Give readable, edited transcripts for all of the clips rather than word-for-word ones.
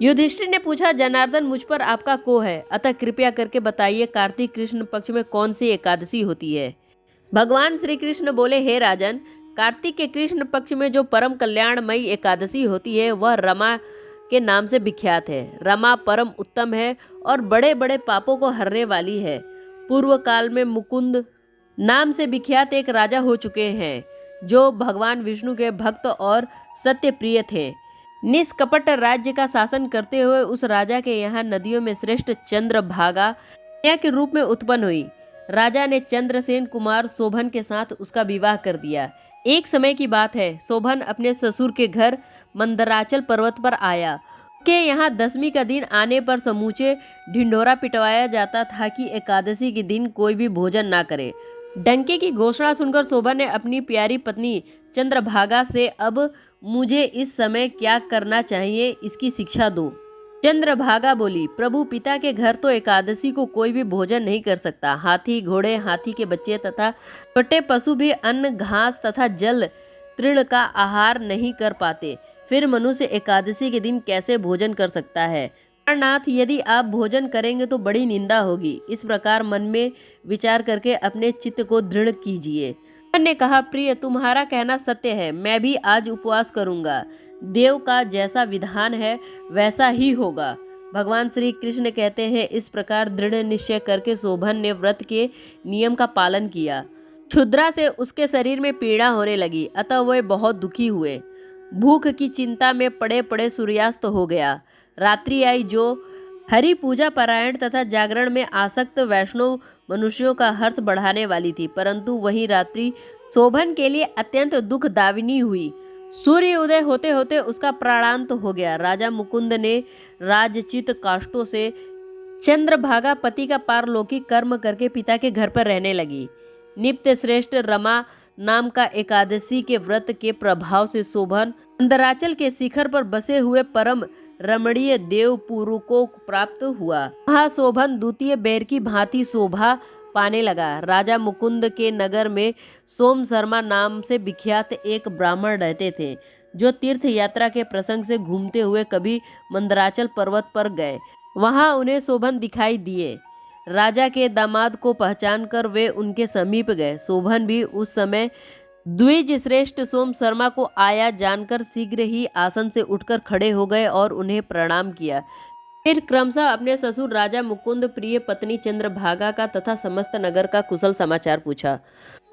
युधिष्ठिर ने पूछा, जनार्दन मुझ पर आपका कोह है, अतः कृपया करके बताइए कार्तिक कृष्ण पक्ष में कौन सी एकादशी होती है। भगवान श्री कृष्ण बोले, हे राजन, कार्तिक के कृष्ण पक्ष में जो परम कल्याणमयी एकादशी होती है वह रमा के नाम से विख्यात है। रमा परम उत्तम है और बड़े बड़े पापों को हरने वाली है। पूर्व काल में मुकुंद नाम से विख्यात एक राजा हो चुके हैं जो भगवान विष्णु के भक्त और सत्य प्रिय थे। निष्कपट राज्य का शासन करते हुए उस राजा के यहाँ नदियों में श्रेष्ठ चंद्रभागा कन्या के रूप में उत्पन्न हुई। राजा ने चंद्रसेन कुमार शोभन के साथ उसका विवाह कर दिया। एक समय की बात है, शोभन अपने ससुर के घर मंदराचल पर्वत पर आया। उसके यहाँ 10वीं का दिन आने पर समूचे ढिंढोरा पिटवाया जाता था कि एकादशी के दिन कोई भी भोजन ना करे। डंके की घोषणा सुनकर शोभन ने अपनी प्यारी पत्नी चंद्रभागा से, अब मुझे इस समय क्या करना चाहिए, इसकी शिक्षा दो। चंद्रभागा बोली, प्रभु पिता के घर तो एकादशी को कोई भी भोजन नहीं कर सकता। हाथी, घोड़े, हाथी के बच्चे तथा छोटे पशु भी अन्न, घास तथा जल तृण का आहार नहीं कर पाते। फिर मनुष्य एकादशी के दिन कैसे भोजन कर सकता है। प्राणनाथ, यदि आप भोजन करेंगे तो बड़ी निंदा होगी। इस प्रकार मन में विचार करके अपने चित्त को दृढ़ कीजिए। ने कहा, प्रिय, तुम्हारा कहना सत्य है, मैं भी आज उपवास करूंगा। देव का जैसा विधान है वैसा ही होगा। भगवान श्री कृष्ण कहते हैं, इस प्रकार दृढ़ निश्चय करके शोभन ने व्रत के नियम का पालन किया। क्षुद्रा से उसके शरीर में पीड़ा होने लगी, अतः वह बहुत दुखी हुए। भूख की चिंता में पड़े पड़े सूर्यास्त हो गया। रात्रि आई जो हरि पूजा पारायण तथा जागरण में आसक्त वैष्णव मनुष्यों का हर्ष बढ़ाने वाली थी, परंतु वही रात्रि शोभन के लिए अत्यंत दुखदायिनी हुई। सूर्य उदय होते होते उसका प्राणांत हो गया। राजा मुकुंद ने राजचित काष्ठों से चंद्रभागा पति का पारलौकिक कर्म करके पिता के घर पर रहने लगी। नित्य श्रेष्ठ रमा नाम का एकादशी के व्रत के प्रभाव से शोभन मंदराचल के शिखर पर बसे हुए परम रमणीय देवपुरु को प्राप्त हुआ। वहाँ शोभन द्वितीय बैर की भांति शोभा पाने लगा। राजा मुकुंद के नगर में सोम शर्मा नाम से विख्यात एक ब्राह्मण रहते थे, जो तीर्थ यात्रा के प्रसंग से घूमते हुए कभी मंदराचल पर्वत पर गए। वहां उन्हें शोभन दिखाई दिए। राजा के दामाद को पहचान कर वे उनके समीप गए। शोभन भी उस समय द्विज श्रेष्ठ सोम शर्मा को आया जानकर शीघ्र ही आसन से उठकर खड़े हो गए और उन्हें प्रणाम किया। फिर क्रमशः अपने ससुर राजा मुकुंद प्रिय पत्नी चंद्रभागा का तथा समस्त नगर का कुशल समाचार पूछा।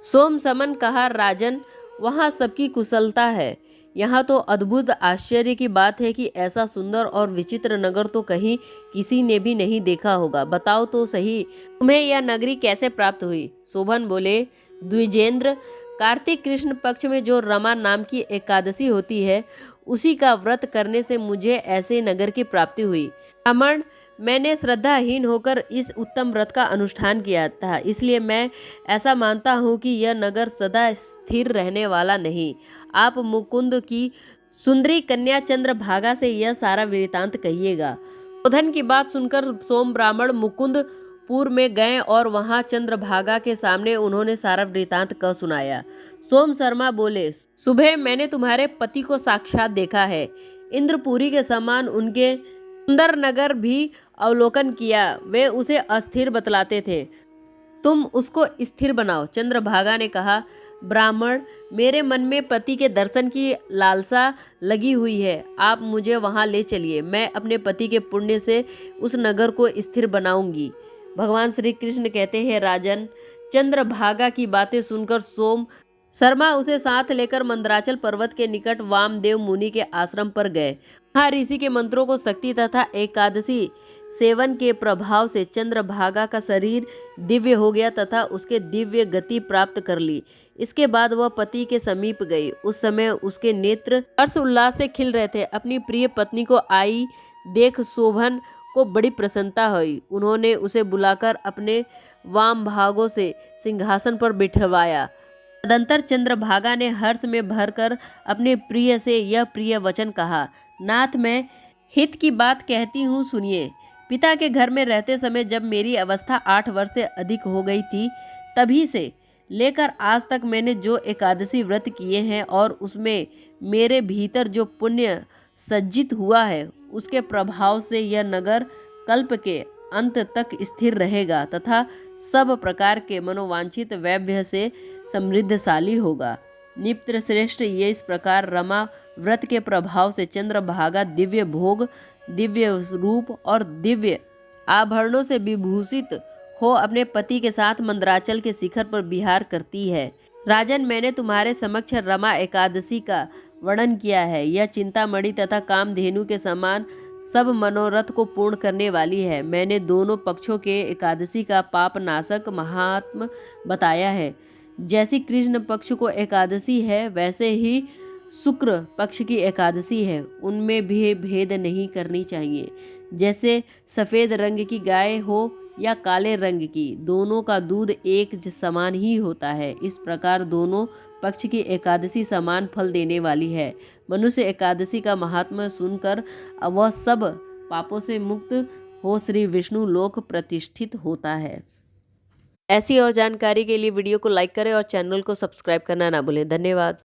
सोम समन कहा, राजन, वहाँ सबकी कुशलता है। यहाँ तो अद्भुत आश्चर्य की बात है कि ऐसा सुंदर और विचित्र नगर तो कहीं किसी ने भी नहीं देखा होगा। बताओ तो सही, तुम्हें यह नगरी कैसे प्राप्त हुई। शोभन बोले, द्विजेंद्र, कार्तिक कृष्ण पक्ष में जो रमा नाम की एकादशी होती है उसी का व्रत करने से मुझे ऐसे नगर की प्राप्ति हुई। ब्राह्मण, मैंने श्रद्धाहीन होकर इस उत्तम व्रत का अनुष्ठान किया था, इसलिए मैं ऐसा मानता हूँ कि यह नगर सदा स्थिर रहने वाला नहीं। आप मुकुंद की सुंदरी कन्या चंद्रभागा से यह सारा वृतांत कहिएगा। शोधन की बात सुनकर सोम ब्राह्मण मुकुंदपुर में गए और वहां चंद्रभागा के सामने उन्होंने सारा वृतांत कह सुनाया। सोम शर्मा बोले, सुबह मैंने तुम्हारे पति को साक्षात देखा है। इंद्रपुरी के समान उनके सुंदर नगर भी अवलोकन किया। वे उसे अस्थिर बतलाते थे, तुम उसको स्थिर बनाओ। चंद्रभागा ने कहा, ब्राह्मण, मेरे मन में पति के दर्शन की लालसा लगी हुई है। आप मुझे वहां ले चलिए, मैं अपने पति के पुण्य से उस नगर को स्थिर बनाऊंगी। भगवान श्री कृष्ण कहते हैं, राजन, चंद्रभागा की बातें सुनकर सोम शर्मा उसे साथ लेकर मंदराचल पर्वत के निकट वामदेव मुनि के आश्रम पर गए। वहाँ ऋषि के मंत्रों को शक्ति तथा एकादशी सेवन के प्रभाव से चंद्रभागा का शरीर दिव्य हो गया तथा उसके दिव्य गति प्राप्त कर ली। इसके बाद वह पति के समीप गई। उस समय उसके नेत्र हर्ष उल्लास से खिल रहे थे। अपनी प्रिय पत्नी को आई देख शोभन को बड़ी प्रसन्नता हुई। उन्होंने उसे बुलाकर अपने वाम भागों से सिंहासन पर बिठवाया। तदंतर चंद्रभागा ने हर्ष में भरकर अपने प्रिय से यह प्रिय वचन कहा, नाथ, मैं हित की बात कहती हूँ, सुनिए। पिता के घर में रहते समय जब मेरी अवस्था 8 वर्ष से अधिक हो गई थी, तभी से लेकर आज तक मैंने जो एकादशी व्रत किए हैं और उसमें मेरे भीतर जो पुण्य सज्जित हुआ है उसके प्रभाव से यह नगर कल्प के अंत तक स्थिर रहेगा तथा सब प्रकार के मनोवांछित वैभव से समृद्धशाली होगा। निप्त्र श्रेष्ठ, ये इस प्रकार रमा व्रत के प्रभाव से चंद्रभागा दिव्य भोग, दिव्य रूप और दिव्य आभरणों से विभूषित हो अपने पति के साथ मंदराचल के शिखर पर विहार करती है। राजन, मैंने तुम्हारे समक्ष रमा एकादशी का वर्णन किया है। यह चिंतामणि तथा कामधेनु के समान सब मनोरथ को पूर्ण करने वाली है। मैंने दोनों पक्षों के एकादशी का पाप नाशक महात्म बताया है। जैसी कृष्ण पक्ष को एकादशी है वैसे ही शुक्र पक्ष की एकादशी है, उनमें भी भेद नहीं करनी चाहिए। जैसे सफ़ेद रंग की गाय हो या काले रंग की, दोनों का दूध एक समान ही होता है। इस प्रकार दोनों पक्ष की एकादशी समान फल देने वाली है। मनुष्य एकादशी का महात्मा सुनकर वह सब पापों से मुक्त हो श्री विष्णु लोक प्रतिष्ठित होता है। ऐसी और जानकारी के लिए वीडियो को लाइक करें और चैनल को सब्सक्राइब करना ना भूलें। धन्यवाद।